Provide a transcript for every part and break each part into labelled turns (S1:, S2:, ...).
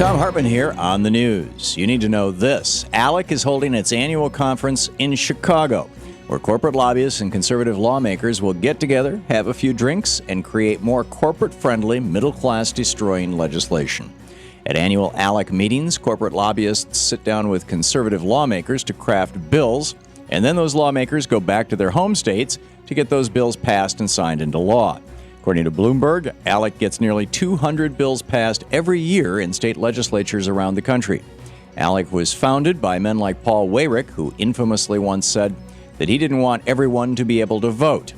S1: Thom Hartmann here on the news. You need to know this. ALEC is holding its annual conference in Chicago, where corporate lobbyists and conservative lawmakers will get together, have a few drinks, and create more corporate-friendly, middle-class destroying legislation. At annual ALEC meetings, corporate lobbyists sit down with conservative lawmakers to craft bills, and then those lawmakers go back to their home states to get those bills passed and signed into law. According to Bloomberg, ALEC gets nearly 200 bills passed every year in state legislatures around the country. ALEC was founded by men like Paul Weyrich, who infamously once said that he didn't want everyone to be able to vote.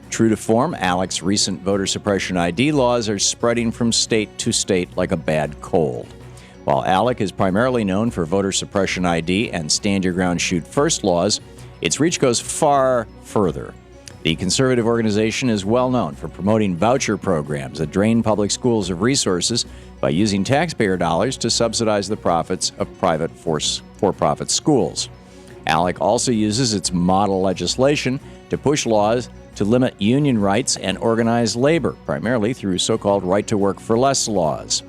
S1: True to form, ALEC's recent voter suppression ID laws are spreading from state to state like a bad cold. While ALEC is primarily known for voter suppression ID and stand your ground, shoot first laws, its reach goes far further. The conservative organization is well known for promoting voucher programs that drain public schools of resources by using taxpayer dollars to subsidize the profits of private for-profit schools. ALEC also uses its model legislation to push laws to limit union rights and organized labor, primarily through so-called right-to-work-for-less laws.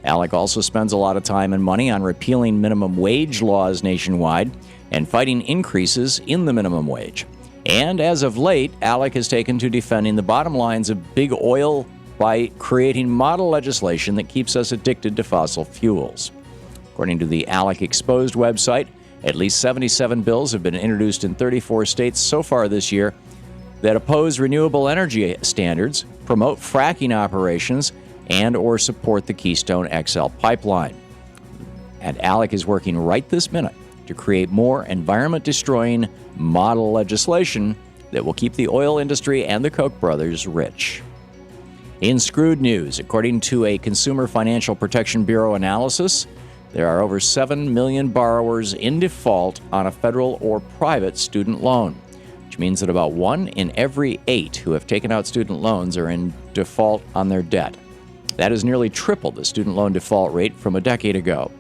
S1: ALEC also spends a lot of time and money on repealing minimum wage laws nationwide and fighting increases in the minimum wage. And as of late, ALEC has taken to defending the bottom lines of big oil by creating model legislation that keeps us addicted to fossil fuels. According to the ALEC Exposed website, at least 77 bills have been introduced in 34 states so far this year that oppose renewable energy standards, promote fracking operations, and or support the Keystone XL pipeline. And ALEC is working right this minute to create more environment-destroying model legislation that will keep the oil industry and the Koch brothers rich. In screwed news, according to a Consumer Financial Protection Bureau analysis, there are over 7 million borrowers in default on a federal or private student loan, which means that about 1 in every 8 who have taken out student loans are in default on their debt. That is nearly triple the student loan default rate from a decade ago.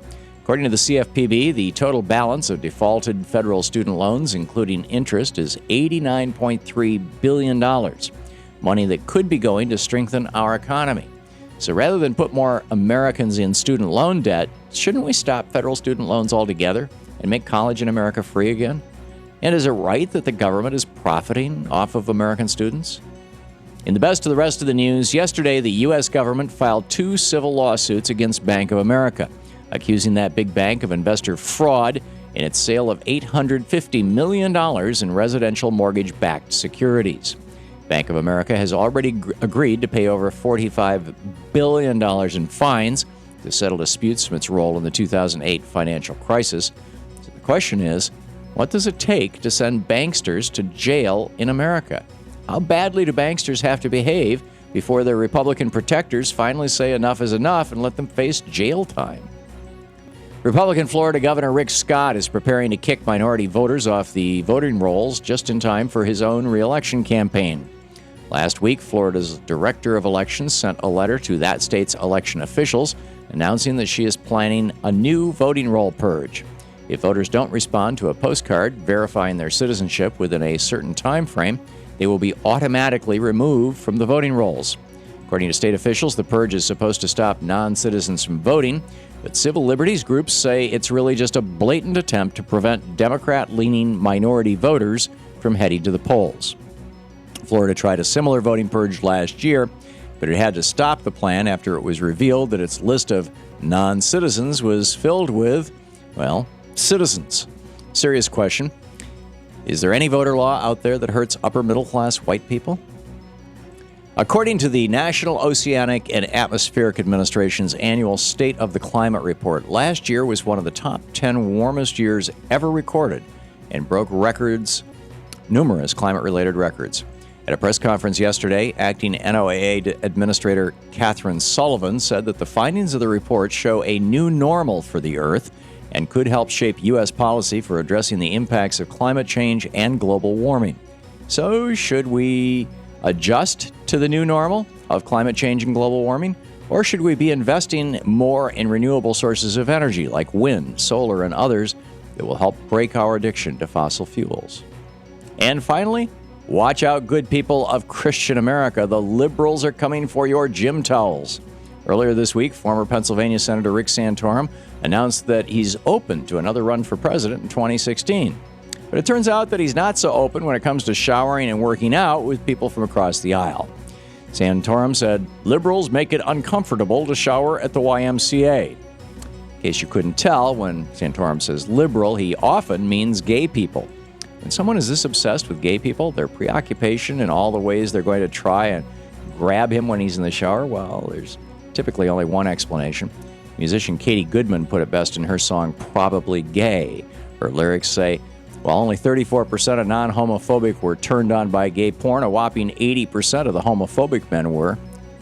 S1: According to the CFPB, the total balance of defaulted federal student loans, including interest, is $89.3 billion, money that could be going to strengthen our economy. So rather than put more Americans in student loan debt, shouldn't we stop federal student loans altogether and make college in America free again? And is it right that the government is profiting off of American students? In the best of the rest of the news, yesterday the U.S. government filed 2 civil lawsuits against Bank of America, accusing that big bank of investor fraud in its sale of $850 million in residential mortgage-backed securities. Bank of America has already agreed to pay over $45 billion in fines to settle disputes from its role in the 2008 financial crisis. So the question is, what does it take to send banksters to jail in America? How badly do banksters have to behave before their Republican protectors finally say enough is enough and let them face jail time? Republican Florida Governor Rick Scott is preparing to kick minority voters off the voting rolls just in time for his own re-election campaign. Last week, Florida's Director of Elections sent a letter to that state's election officials announcing that she is planning a new voting roll purge. If voters don't respond to a postcard verifying their citizenship within a certain time frame, they will be automatically removed from the voting rolls. According to state officials, the purge is supposed to stop non-citizens from voting, but civil liberties groups say it's really just a blatant attempt to prevent Democrat-leaning minority voters from heading to the polls. Florida tried a similar voting purge last year, but it had to stop the plan after it was revealed that its list of non-citizens was filled with, well, citizens. Serious question. Is there any voter law out there that hurts upper-middle-class white people? According to the National Oceanic and Atmospheric Administration's annual State of the Climate Report, last year was one of the top 10 warmest years ever recorded and broke numerous climate-related records. At a press conference yesterday, acting NOAA Administrator Catherine Sullivan said that the findings of the report show a new normal for the Earth and could help shape U.S. policy for addressing the impacts of climate change and global warming. So, should we adjust to the new normal of climate change and global warming? Or should we be investing more in renewable sources of energy like wind, solar, and others that will help break our addiction to fossil fuels? And finally, watch out, good people of Christian America. The liberals are coming for your gym towels. Earlier this week, former Pennsylvania Senator Rick Santorum announced that he's open to another run for president in 2016. But it turns out that he's not so open when it comes to showering and working out with people from across the aisle. Santorum said, "Liberals make it uncomfortable to shower at the YMCA." In case you couldn't tell, when Santorum says liberal, he often means gay people. When someone is this obsessed with gay people, their preoccupation in all the ways they're going to try and grab him when he's in the shower, well, there's typically only one explanation. Musician Katie Goodman put it best in her song, "Probably Gay." Her lyrics say, while only 34% of non-homophobic were turned on by gay porn, a whopping 80% of the homophobic men were.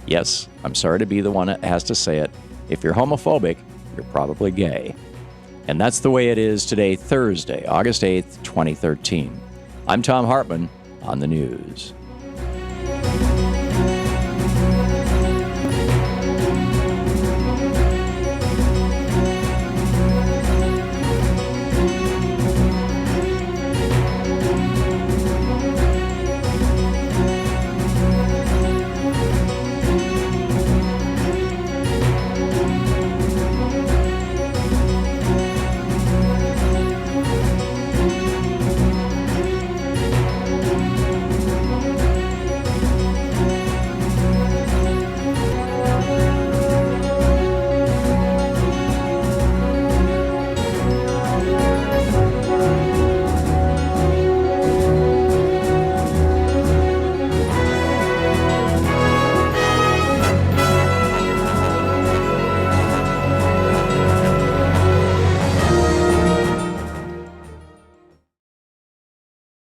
S1: Yes, I'm sorry to be the one that has to say it. If you're homophobic, you're probably gay. And that's the way it is today, Thursday, August 8th, 2013. I'm Thom Hartmann on the news.